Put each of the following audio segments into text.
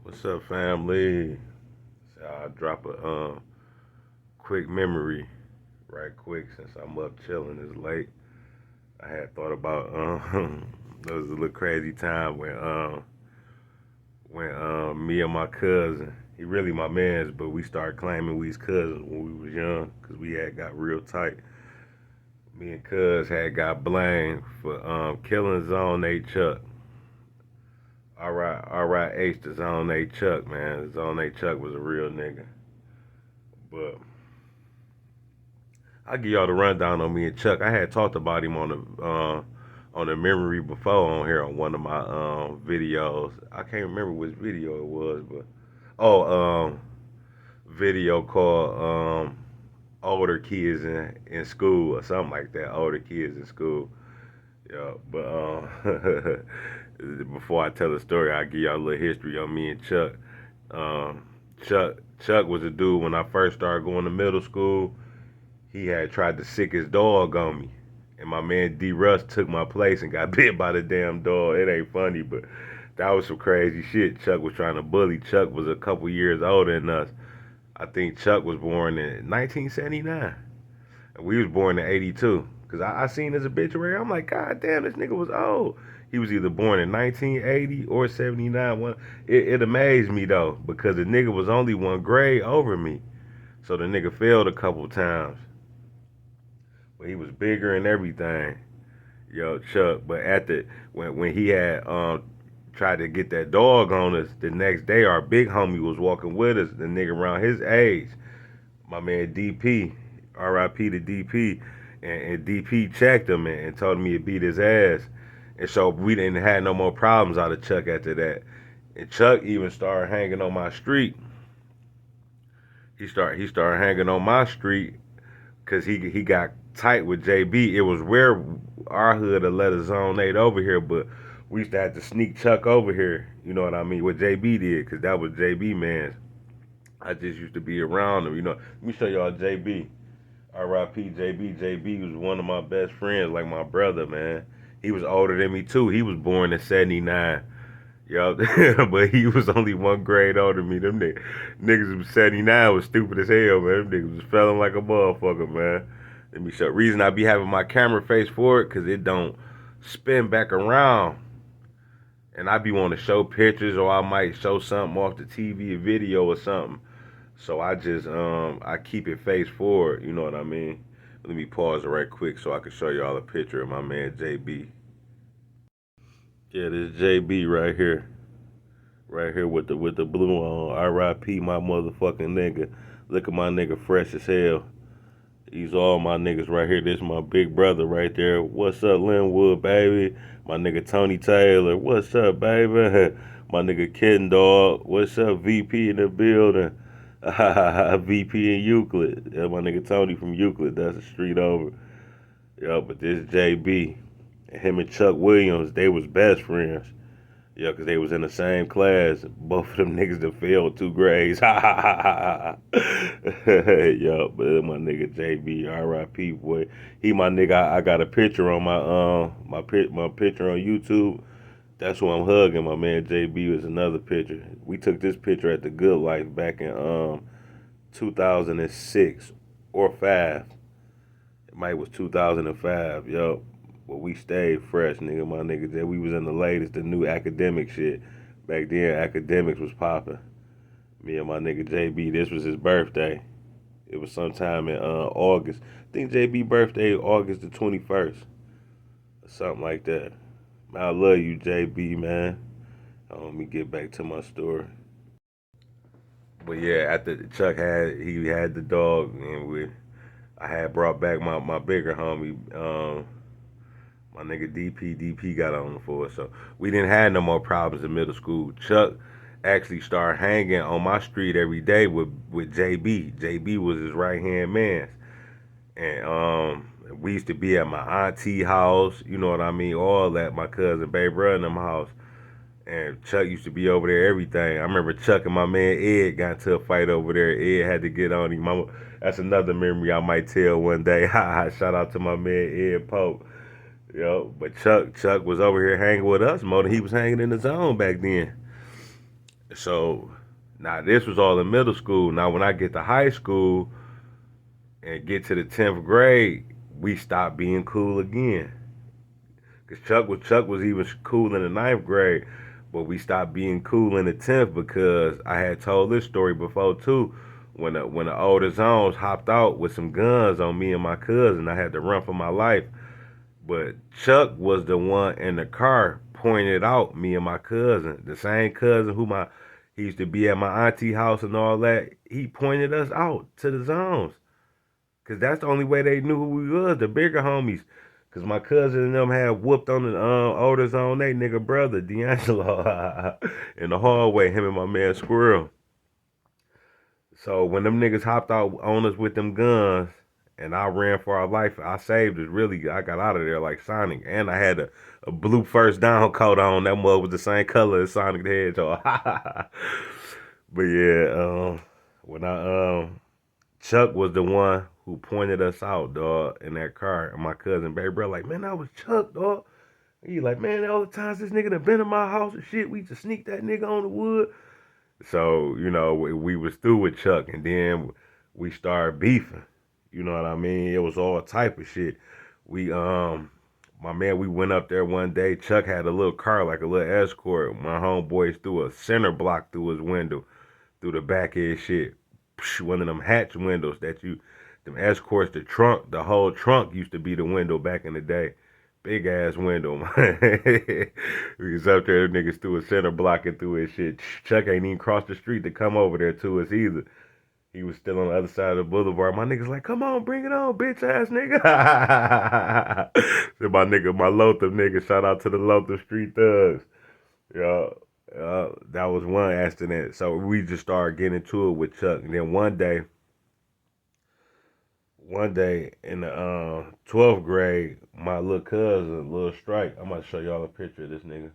What's up, family? So I'll drop a quick memory right quick since I'm up chilling. It's late. I had thought about it was a little crazy time when me and my cousin, he really my man's, but we started claiming we was cousins when we was young because we had got real tight. Me and Cuz had got blamed for killing Zone A Chuck. All right, H to Zone A Chuck, man. Zone A Chuck was a real nigga. But I'll give y'all the rundown on me and Chuck. I had talked about him on the memory before on here on one of my videos. I can't remember which video it was, but oh video called older kids in school or something like that. Older kids in school. Yeah, but before I tell the story, I'll give y'all a little history on me and Chuck. Um, Chuck was a dude when I first started going to middle school. He had tried to sick his dog on me. And my man D Russ took my place and got bit by the damn dog. It ain't funny, but that was some crazy shit. Chuck was trying to bully. Chuck was a couple years older than us. I think Chuck was born in 1979. And we was born in 82. Because I seen his obituary. I'm like, God damn, this nigga was old. He was either born in 1980 or 79. It amazed me, though, because the nigga was only one grade over me. So the nigga failed a couple times. But he was bigger and everything. Yo, Chuck. But at the when he had tried to get that dog on us, the next day our big homie was walking with us, the nigga around his age, my man DP, R.I.P. to DP, and DP checked him and told him he'd beat his ass, and so we didn't have no more problems out of Chuck after that. And Chuck even started hanging on my street. He started hanging on my street because he got tight with JB. It was where our hood had let a zone 8 over here, but we used to have to sneak Chuck over here. You know what I mean? What JB did, because that was JB man. I just used to be around him. Let me show y'all JB. R.I.P. JB. JB was one of my best friends, like my brother, man. He was older than me too. He was born in '79. Yo, but he was only one grade older than me. Them niggas was 79 was stupid as hell, man. Them niggas was feeling like a motherfucker, man. Let me show. Reason I be having my camera face forward, cause it don't spin back around, and I be wanting to show pictures, or I might show something off the TV, a video or something. So I just I keep it face forward. You know what I mean? Let me pause it right quick so I can show y'all a picture of my man JB. Yeah, this JB right here with the blue on. R.I.P. my motherfucking nigga. Look at my nigga fresh as hell. These all my niggas right here. This is my big brother right there. What's up, Linwood, baby? My nigga Tony Taylor. What's up, baby? My nigga Ken Dog. What's up, VP in the building? VP in Euclid. Yeah, my nigga Tony from Euclid. That's the street over. Yeah, but this JB. And him and Chuck Williams, they was best friends. Yeah, 'cause they was in the same class. Both of them niggas that failed 2 grades. Ha ha ha ha ha. Yo, but my nigga JB, R.I.P. boy. He my nigga. I got a picture on my picture on YouTube. That's who I'm hugging. My man JB was another picture. We took this picture at the Good Life back in 2006 or five. It might was 2005. Yo, but we stayed fresh, nigga. My nigga, that we was in the latest, the new academic shit. Back then, academics was popping. Me and my nigga JB, this was his birthday. It was sometime in August. I think JB birthday August the 21st, or something like that. Man, I love you, JB, man. Let me get back to my story. But yeah, after Chuck had the dog, and I had brought back my bigger homie, my nigga DP got on for us. So we didn't have no more problems in middle school. Chuck actually started hanging on my street every day with JB. JB was his right hand man. And we used to be at my auntie house, you know what I mean, all that, my cousin baby brother in them house. And Chuck used to be over there everything. I remember Chuck and my man Ed got into a fight over there. Ed had to get on him. That's another memory I might tell one day. Shout out to my man Ed Pope. But Chuck was over here hanging with us more than he was hanging in the zone back then. So now this was all in middle school. Now when I get to high school and get to the 10th grade, we stopped being cool again. Cause Chuck was even cool in the ninth grade, but we stopped being cool in the 10th because I had told this story before too. When the older zones hopped out with some guns on me and my cousin, I had to run for my life. But Chuck was the one in the car pointed out me and my cousin, the same cousin who my he used to be at my auntie house and all that. He pointed us out to the zones. Cause that's the only way they knew who we was, the bigger homies. Cause my cousin and them had whooped on the older zone, they nigga brother D'Angelo in the hallway. Him and my man Squirrel. So when them niggas hopped out on us with them guns, and I ran for our life, I saved us. Really, I got out of there like Sonic, and I had a blue first down coat on. That mug was the same color as Sonic the Hedgehog. But yeah, when I Chuck was the one who pointed us out, dog, in that car. And my cousin, baby bro, like, man, that was Chuck, dog. He like, man, all the times this nigga done been in my house and shit, we used to sneak that nigga on the wood. So, we was through with Chuck, and then we started beefing. You know what I mean? It was all type of shit. We, my man, we went up there one day. Chuck had a little car, like a little escort. My homeboys threw a center block through his window, through the back of his shit. One of them hatch windows them escorts, the whole trunk used to be the window back in the day. Big ass window, man. We was up there, niggas threw a center block and through his shit. Chuck ain't even crossed the street to come over there to us either. He was still on the other side of the boulevard. My niggas like, come on, bring it on, bitch ass nigga. So my Lothar nigga, shout out to the Lothar Street Thugs. Yeah, that was one accident. So we just started getting into it with Chuck. And then one day in the 12th grade, my little cousin, Little Strike, I'm about to show y'all a picture of this nigga.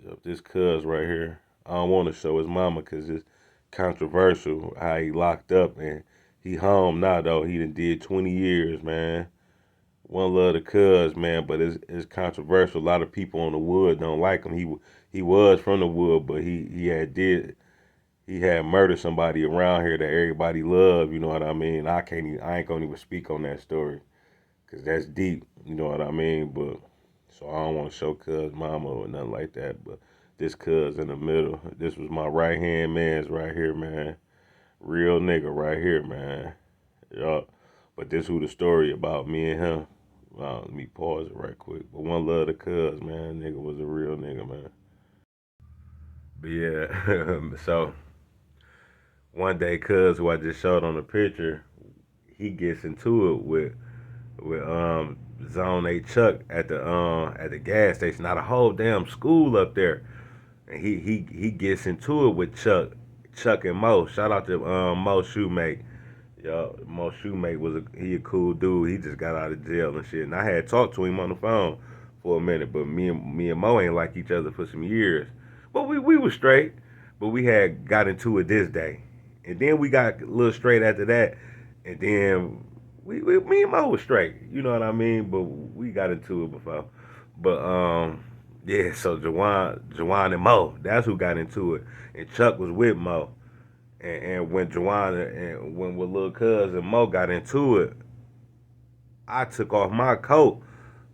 Yep, this cuz right here. I don't want to show his mama because it's controversial how he locked up and he home now though. He done did 20 years, man. One love the cuz, man, but it's controversial. A lot of people on the wood don't like him. He was from the wood, but he had murdered somebody around here that everybody loved. You know what I mean? I ain't gonna even speak on that story because that's deep. You know what I mean? But so I don't want to show cuz mama or nothing like that. But this cuz in the middle, this was my right hand man's right here, man. Real nigga right here, man. Yup. But this who the story about me and him. Let me pause it right quick. But one love the cuz, man. Nigga was a real nigga, man. But yeah, so one day, cuz who I just showed on the picture, he gets into it with Zone 8 Chuck at the gas station. Not a whole damn school up there. And he gets into it with Chuck and Mo. Shout out to Mo Shoemate. Yo, Mo Shoemate he a cool dude. He just got out of jail and shit. And I had talked to him on the phone for a minute, but me and Mo ain't like each other for some years. But we was straight. But we had got into it this day. And then we got a little straight after that. And then me and Mo was straight. You know what I mean? But we got into it before. But yeah, so Jawan and Mo, that's who got into it. And Chuck was with Mo. And when Jawan and when little cuz and Mo got into it, I took off my coat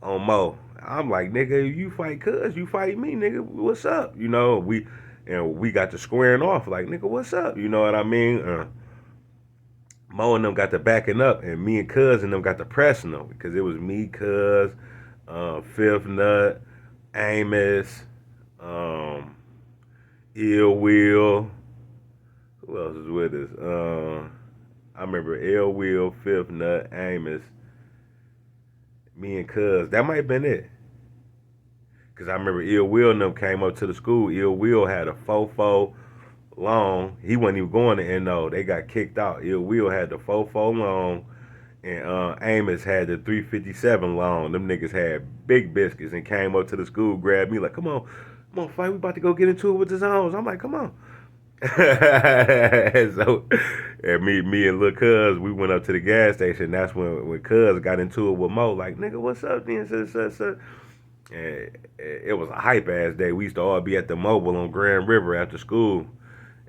on Mo. I'm like, nigga, you fight cuz, you fight me, nigga. What's up? We got to squaring off like, nigga, what's up? You know what I mean? Mo and them got to backing up, and me and cuz and them got to pressing them because it was me, cuz, Fifth Nut, Amos, um, Ill Will. Who else is with us? I remember Ill Will, Fifth Nut, Amos, me and Cuz. That might have been it. Cause I remember Ill Will and them came up to the school. Ill Will had a fofo long. He wasn't even going to NO. They got kicked out. Ill Will had the fofo long, and Amos had the 357 long. Them niggas had big biscuits and came up to the school, grabbed me like, come on, fight. We about to go get into it with the zones. I'm like, come on. So, and me and Lil Cuz, we went up to the gas station. That's when Cuz got into it with Mo. Like, nigga, what's up, then? And it was a hype ass day. We used to all be at the mobile on Grand River after school.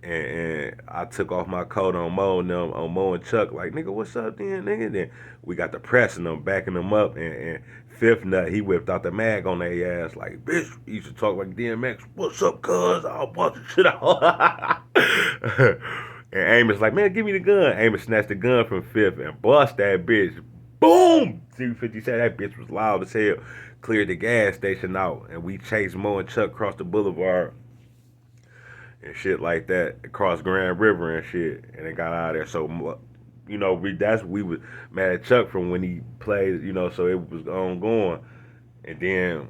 And I took off my coat on Mo and them, on Mo and Chuck, like, nigga, what's up then, nigga? Then we got to pressing them, backing them up, and Fifth Nut, he whipped out the mag on their ass, like, bitch, he used to talk like DMX, what's up, cuz? I'll bust the shit out. And Amos like, man, give me the gun. Amos snatched the gun from Fifth and bust that bitch. Boom! 250 said that bitch was loud as hell. Cleared the gas station out, and we chased Mo and Chuck across the boulevard and shit like that across Grand River and shit, and it got out of there. So, we was mad at Chuck from when he played, so it was ongoing. And then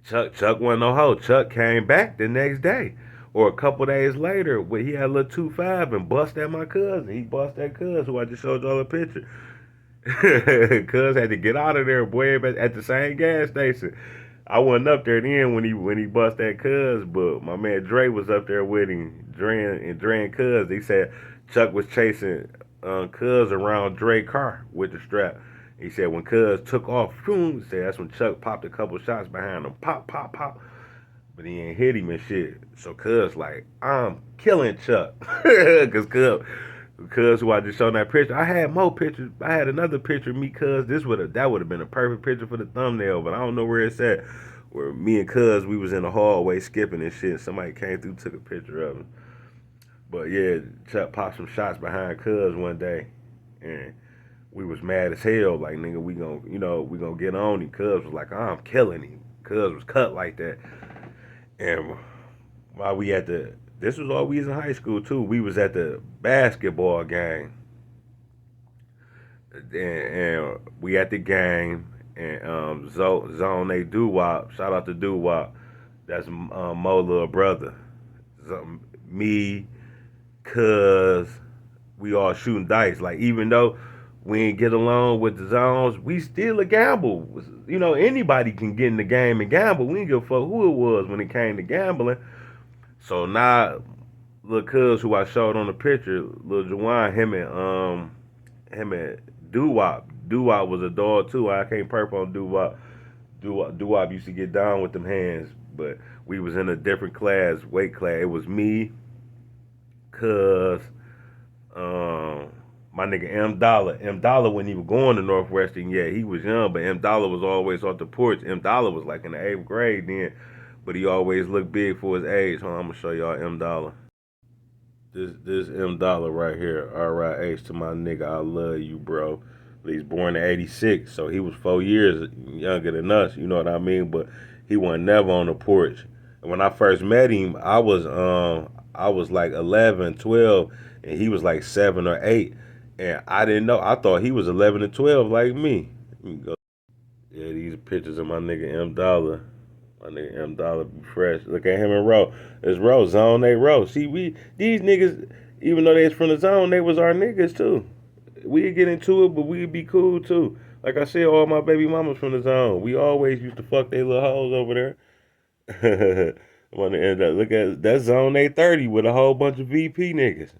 Chuck wasn't no hoe. Chuck came back the next day or a couple days later where he had a little 2.5 and bust at my cousin. He bust that cuz who I just showed y'all a picture. Cuz had to get out of there, boy, at the same gas station. I wasn't up there then when he bust that cuz, but my man Dre was up there with him. Dre and Cuz. He said Chuck was chasing Cuz around Dre car with the strap. He said when Cuz took off, boom, he said that's when Chuck popped a couple shots behind him. Pop, pop, pop. But he ain't hit him and shit. So Cuz like, I'm killing Chuck. Cuz who I just showed that picture. I had more pictures. I had another picture of me, Cuz. That would have been a perfect picture for the thumbnail, but I don't know where it's at. Where me and Cuz we was in the hallway skipping and shit. Somebody came through, took a picture of him. But yeah, Chuck popped some shots behind Cuz one day, and we was mad as hell. Like nigga, we gonna get on him. Cuz was like, I'm killing him. Cuz was cut like that, and while we at the this was all we was in high school too. We was at the basketball game, and we at the game, and Zone A Doo Wop. Shout out to Doo Wop. That's Mo little brother. So, me, Cuz, we all shooting dice. Like even though we ain't get along with the zones, we still a gamble. Anybody can get in the game and gamble. We ain't give a fuck who it was when it came to gambling. So now, little cuz who I showed on the picture, little Jawan, him and Doo Wop. Doo Wop was a dog too. I can't perp on Doo Wop. Doo Wop used to get down with them hands, but we was in a different class, weight class. It was me, cuz, um, my nigga M Dollar. M Dollar when he was going to Northwestern, yeah, he was young, but M Dollar was always off the porch. M Dollar was like in the 8th grade then, but he always looked big for his age. Hold on, I'm gonna show y'all M Dollar. This M Dollar right here, RIH to my nigga, I love you, bro. He's born in '86, so he was 4 years younger than us. You know what I mean? But he wasn't never on the porch. And when I first met him, I was like 11, 12, and he was like 7 or 8, and I didn't know. I thought he was 11 and 12 like me. Yeah, these pictures of my nigga M Dollar. My nigga M Dollar be fresh. Look at him and Row. It's Row, Zone A Row. See, these niggas, even though they was from the zone, they was our niggas too. We'd get into it, but we'd be cool too. Like I said, all my baby mamas from the zone. We always used to fuck they little hoes over there. Want to end up look at that Zone A 30 with a whole bunch of VP niggas.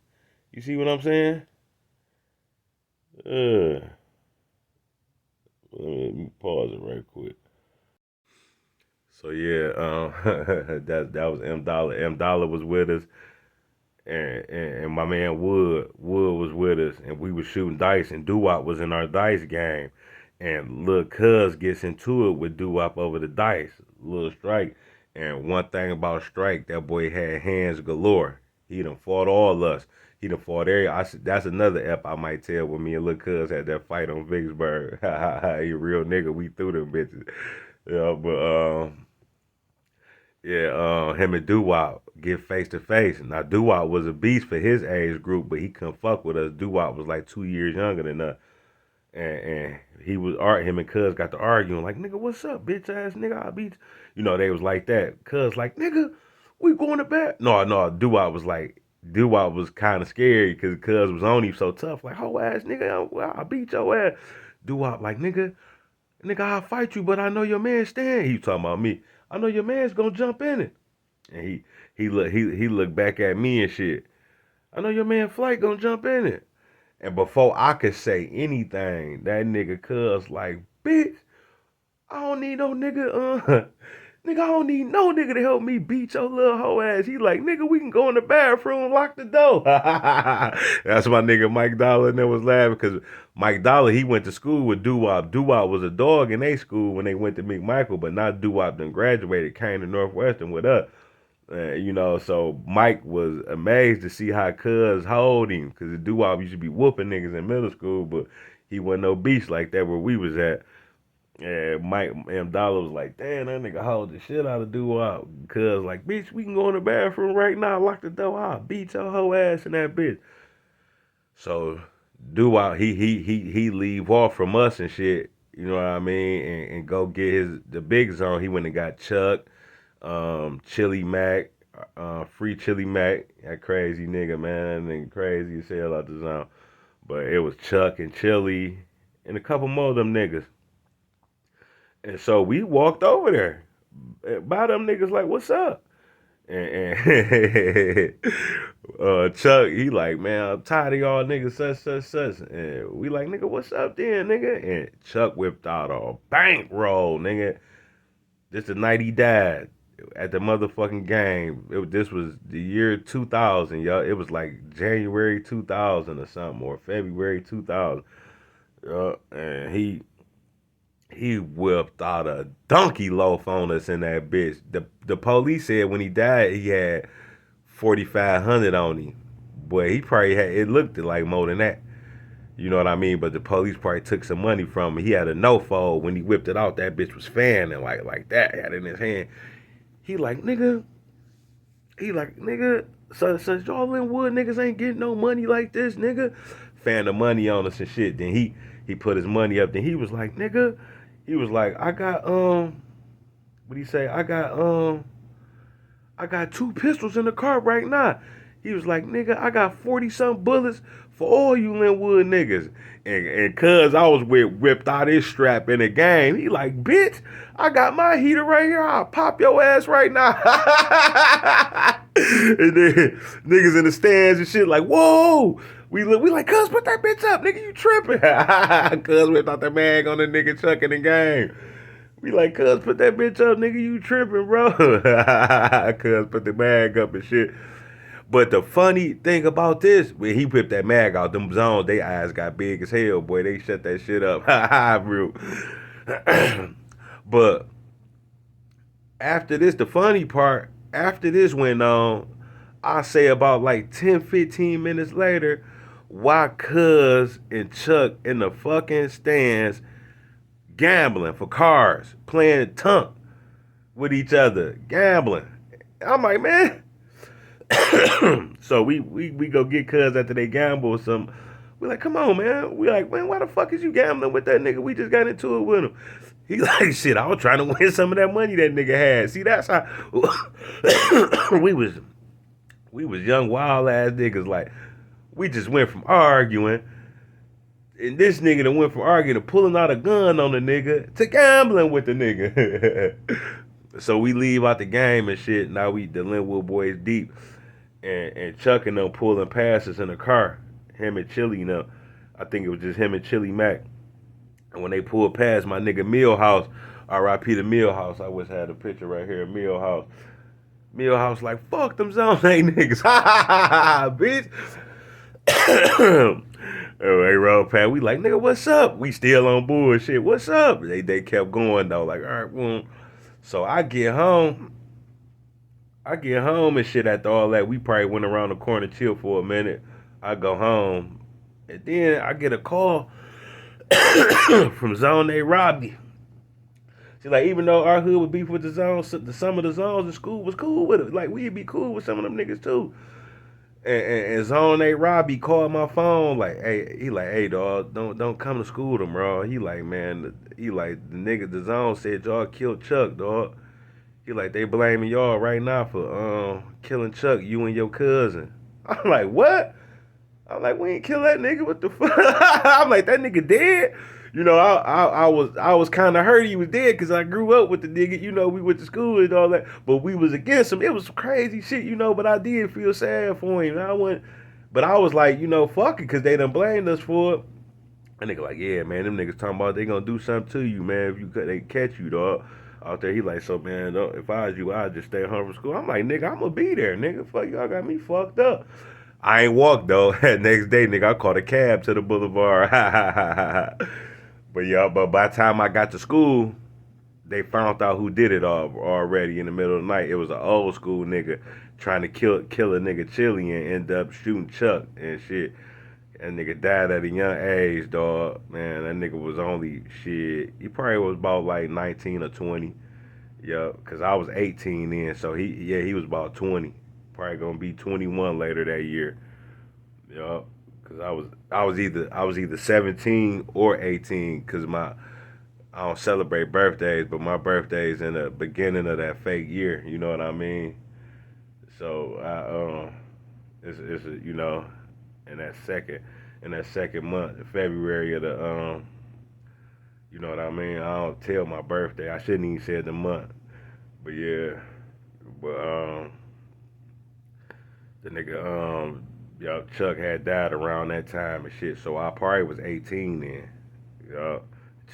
You see what I'm saying? Uh, let me pause it right quick. So yeah, that was M Dollar. M Dollar was with us, and my man Wood was with us, and we was shooting dice, and Doo Wop was in our dice game, and Lil Cuz gets into it with Doo Wop over the dice, Lil Strike, and one thing about Strike, that boy had hands galore. He done fought all us. He done fought every. That's another ep I might tell when me and Lil Cuz had that fight on Vicksburg. He a real nigga. We threw them bitches. Yeah, but yeah, him and Doo Wop get face to face. Now Doo Wop was a beast for his age group, but he couldn't fuck with us. Doo Wop was like 2 years younger than us, and he was him and Cuz got to arguing like, nigga, what's up, bitch ass nigga? I beat you. They was like that. Cuz like, nigga, we going to bed? No, no. Doo Wop was kind of scary because Cuz was on him so tough. Like, ho ass nigga, I beat your ass. Doo Wop like, nigga, I'll fight you, but I know your man stand. He was talking about me. I know your man's gonna jump in it. And he looked back at me and shit. I know your man Flight gonna jump in it. And before I could say anything, that nigga Cuz like, bitch, I don't need no nigga, nigga, I don't need no nigga to help me beat your little hoe ass. He like, nigga, we can go in the bathroom, lock the door. That's my nigga Mike Dollar and that was laughing because Mike Dollar, he went to school with Doo-Wop. Doo-Wop was a dog in their school when they went to McMichael, but not Doo-Wop done graduated, came to Northwestern with us. So Mike was amazed to see how Cuz hold him because the Doo-Wop used to be whooping niggas in middle school, but he wasn't no beast like that where we was at. Yeah, Mike M. Dollar was like, damn, that nigga hold the shit out of Doo-Wop. Cuz like, bitch, we can go in the bathroom right now, lock the door, I'll beat your whole ass in that bitch. So Doo-Wop, he leave off from us and shit, you know what I mean, and go get the big zone. He went and got Chuck, Chili Mac, free Chili Mac, that crazy nigga, man, that nigga crazy as hell out the zone. But it was Chuck and Chili and a couple more of them niggas. And so we walked over there. By them niggas like, what's up? And Chuck, he like, man, I'm tired of y'all niggas, such. And we like, nigga, what's up then, nigga? And Chuck whipped out a bankroll, nigga. This the night he died at the motherfucking game. This was the year 2000, y'all. It was like January 2000 or something, or February 2000. And he whipped out a donkey loaf on us in that bitch. The police said when he died he had 4,500 on him. Boy, he probably had, it looked like more than that. You know what I mean? But the police probably took some money from him. He had a no fold. When he whipped it out, that bitch was fanning like that. He had it in his hand. He like, nigga. He like, nigga. So y'all in Wood niggas ain't getting no money like this, nigga. Fan the money on us and shit. Then he put his money up. Then he was like, nigga. He was like, I got what he say? I got two pistols in the car right now. He was like, nigga, I got 40-something bullets for all you Linwood niggas. And cuz I was whipped out his strap in the game. He like, bitch, I got my heater right here. I'll pop your ass right now. And then niggas in the stands and shit like, whoa. We like, cuz, put that bitch up, nigga, you tripping. Cuz whipped out the mag on the nigga Chuck in the game. We like, cuz, put that bitch up, nigga, you tripping, bro. Cuz put the mag up and shit. But the funny thing about this, when he whipped that mag out, them zones, they eyes got big as hell, boy. They shut that shit up. Real. But after this, the funny part, after this went on, I say about like 10, 15 minutes later, why Cuz and Chuck in the fucking stands gambling for cars, playing tunk with each other, gambling. I'm like, man. So we go get Cuz after they gamble or something. We like, come on, man. We like, man, why the fuck is you gambling with that nigga? We just got into it with him. He like, shit, I was trying to win some of that money that nigga had. See, that's how we was young, wild ass niggas. Like, we just went from arguing, and this nigga that went from arguing to pulling out a gun on the nigga to gambling with the nigga. So we leave out the game and shit. Now the Linwood boys deep, and Chuck and them pulling passes in the car. Him and Chili, I think it was just him and Chili Mac. And when they pulled past my nigga Millhouse, R.I.P. to Millhouse. I wish I had a picture right here of Millhouse. Millhouse like, fuck them zone ain't niggas. Ha ha ha ha, bitch. Oh, hey, roll past. We like, nigga, what's up? We still on bullshit. What's up? They kept going though. Like, all right, well. So I get home and shit after all that. We probably went around the corner, chill for a minute. I go home. And then I get a call from Zone A Robbie. See, like, even though our hood would beef with the zones, some of the zones in school was cool with it. Like, we'd be cool with some of them niggas too. And Zone A Robbie called my phone, like, hey, he like, hey, dog, don't come to school tomorrow. He like, man, the nigga, the zone said y'all killed Chuck, dog. He like, they blaming y'all right now for killing Chuck, you and your cousin. I'm like, what? I'm like, we ain't kill that nigga. What the fuck? I'm like, that nigga dead? You know, I was kind of hurt he was dead because I grew up with the nigga. You know, we went to school and all that, but we was against him. It was crazy shit, you know. But I did feel sad for him. But I was like, you know, fuck it, because they done blamed us for it. That nigga like, yeah, man, them niggas talking about they gonna do something to you, man. If you they catch you, dog. Out there, he like, so man, if I was you, I'd just stay home from school. I'm like, nigga, I'm gonna be there, nigga. Fuck y'all got me fucked up. I ain't walked though. Next day, nigga, I caught a cab to the boulevard. But yeah, but by the time I got to school, they found out who did it already in the middle of the night. It was an old school nigga trying to kill a nigga Chili and end up shooting Chuck and shit. That nigga died at a young age, dog. Man, that nigga was only shit. He probably was about like 19 or 20. Yeah, cause I was 18 then, so he was about 20. Probably gonna be 21 later that year. Yeah, cause I was either 17 or 18, cause I don't celebrate birthdays, but my birthday's in the beginning of that fake year. You know what I mean? So it's in that second month, February of the you know what I mean? I don't tell my birthday. I shouldn't even say the month. But yeah, but the nigga Chuck had died around that time and shit. So I probably was 18 then. Yeah,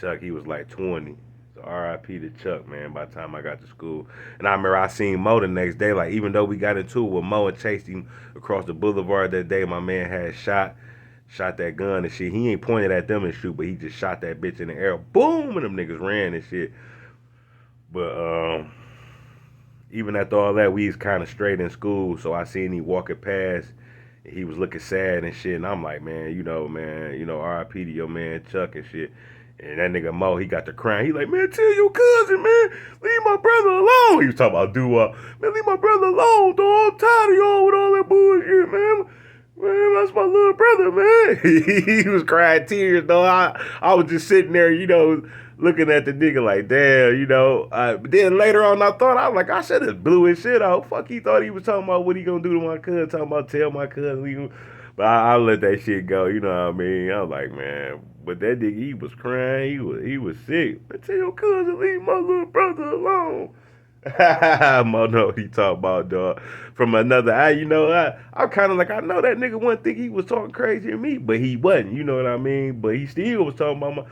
Chuck he was like 20. So R.I.P. to Chuck, man. By the time I got to school, and I remember I seen Mo the next day. Like even though we got into it with Mo and chased him across the boulevard that day, my man had shot that gun and shit. He ain't pointed at them and shoot, but he just shot that bitch in the air. Boom, and them niggas ran and shit. But even after all that, we was kind of straight in school. So I seen him walking past. And he was looking sad and shit. And I'm like, man, R.I.P. to your man Chuck and shit. And that nigga Mo, he got the crying. He like, man, tell your cousin, man, leave my brother alone. He was talking about man, leave my brother alone, dog. I'm tired of y'all with all that bullshit, man. Man, that's my little brother, man. He was crying tears, though. I was just sitting there, looking at the nigga like, damn, But then later on, I was like, I should have blew his shit out. Fuck, he thought he was talking about what he gonna do to my cousin, talking about tell my cousin. But I let that shit go, you know what I mean? I was like, man, but that nigga, he was crying, he was sick. But tell your cousin, leave my little brother alone. Mo know what he talking about, dog. From another eye, I'm kind of like, I know that nigga wouldn't think he was talking crazy to me, but he wasn't, you know what I mean? But he still was talking about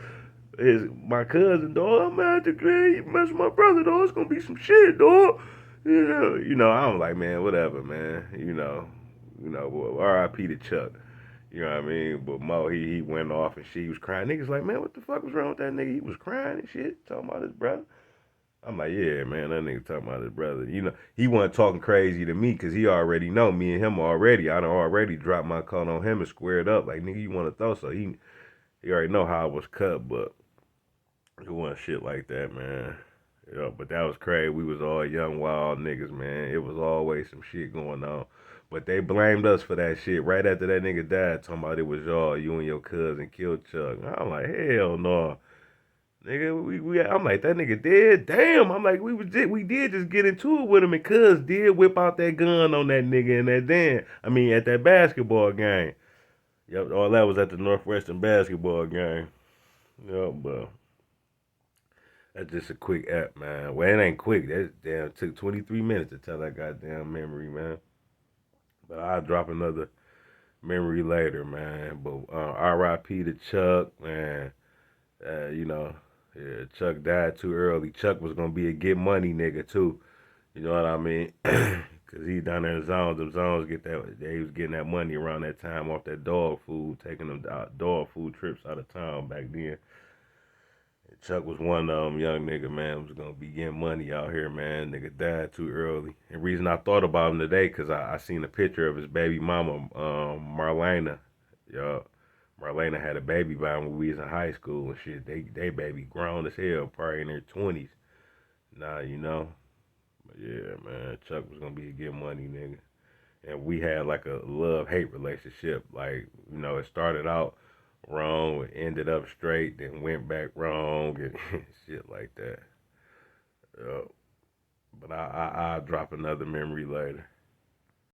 my cousin, dog. I'm mad at man, you mess with my brother, dog. It's gonna be some shit, dog. I'm like, man, whatever, man. Well, R.I.P. to Chuck. You know what I mean? But Mo, he went off and she was crying. Niggas like, man, what the fuck was wrong with that nigga? He was crying and shit, talking about his brother. I'm like, yeah, man, that nigga talking about his brother. He wasn't talking crazy to me because he already know me and him already. I done already dropped my call on him and squared up. Like, nigga, you want to throw? So he already know how I was cut, but it wasn't shit like that, man. Yeah, but that was crazy. We was all young, wild niggas, man. It was always some shit going on. But they blamed us for that shit right after that nigga died, talking about it was y'all, you and your cousin killed Chuck. I'm like, hell no. Nigga, I'm like, that nigga dead? Damn. I'm like, we did just get into it with him and cuz did whip out that gun on that nigga in that at that basketball game. Yep, all that was at the Northwestern basketball game. Yep, but that's just a quick app, man. Well, it ain't quick. That damn took 23 minutes to tell that goddamn memory, man. But I'll drop another memory later, man. But R.I.P. to Chuck, man. You know, yeah, Chuck died too early. Chuck was gonna be a get money nigga too. You know what I mean? Cause he down there in zones. Them zones get that. He was getting that money around that time off that dog food, taking them dog food trips out of town back then. Chuck was one of them young nigga, man, was gonna be getting money out here, man. Nigga died too early. And reason I thought about him today, cause I seen a picture of his baby mama, Marlena. Yeah, Marlena had a baby by him when we was in high school and shit. They baby grown as hell, probably in their 20s. Nah, But yeah, man, Chuck was gonna be a get money nigga. And we had like a love hate relationship. Like, it started out wrong, it ended up straight, then went back wrong and shit like that. But I'll drop another memory later.